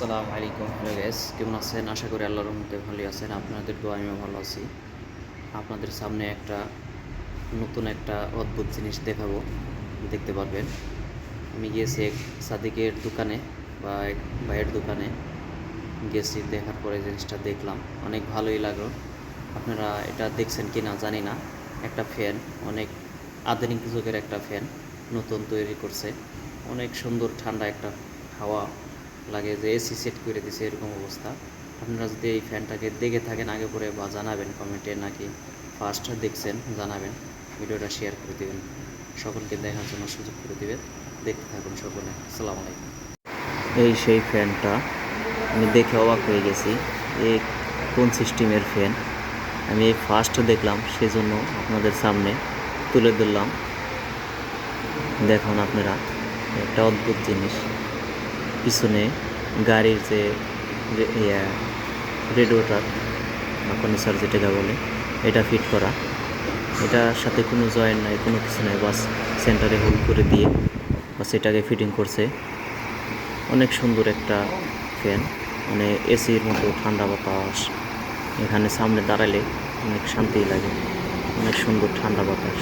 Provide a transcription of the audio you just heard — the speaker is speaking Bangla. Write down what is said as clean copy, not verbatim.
আসসালামু আলাইকুম। হ্যালো গাইস, কেমন আছেন? আশা করি আল্লাহর রহমতে ভালোই আছেন। আপনাদের দোয়া আমিও ভালো আছি। আপনাদের সামনে নতুন একটা অদ্ভুত জিনিস দেখাবো, দেখতে পারবেন। আমি গিয়েছি এক সাদিকের দোকানে বা এক ভাইয়ের দোকানে গেছি। দেখার পরে জিনিসটা দেখলাম, অনেক ভালোই লাগলো। আপনারা এটা দেখছেন কি না জানি না। একটা ফ্যান, অনেক আধুনিক যুগের একটা ফ্যান নতুন তৈরি করছে। অনেক সুন্দর ঠান্ডা একটা হাওয়া লাগে, যে এসি সেট করে দিছে এরকম অবস্থা। আপনারা যদি এই ফ্যানটাকে দেখে থাকেন আগে পরে বা জানাবেন কমেন্টে, নাকি ফার্স্ট দেখছেন জানাবেন। ভিডিওটা শেয়ার করে দেবেন, সকলকে দেখার জন্য সুযোগ করে দেবেন। দেখতে থাকুন সকলে। আসসালামু আলাইকুম। এই সেই ফ্যানটা, আমি দেখে অবাক হয়ে গেছি। এই কোন সিস্টেমের ফ্যান আমি এই ফার্স্ট দেখলাম, সেজন্য আপনাদের সামনে তুলে ধরলাম। দেখুন আপনারা, একটা অদ্ভুত জিনিস। পিছনে গাড়ির যে রেডিওটার বা কন্ডেন্সার যেটাকে বলে, এটা ফিট করা। এটার সাথে কোনো জয়েন্ট নাই, কোনো কিছু নাই, বাস সেন্টারে হোল করে দিয়ে বাস এটাকে ফিটিং করছে। অনেক সুন্দর একটা ফ্যান, মানে এসির মতো ঠান্ডা বাতাস। এখানে সামনে দাঁড়ালে অনেক শান্তি লাগে, অনেক সুন্দর ঠান্ডা বাতাস।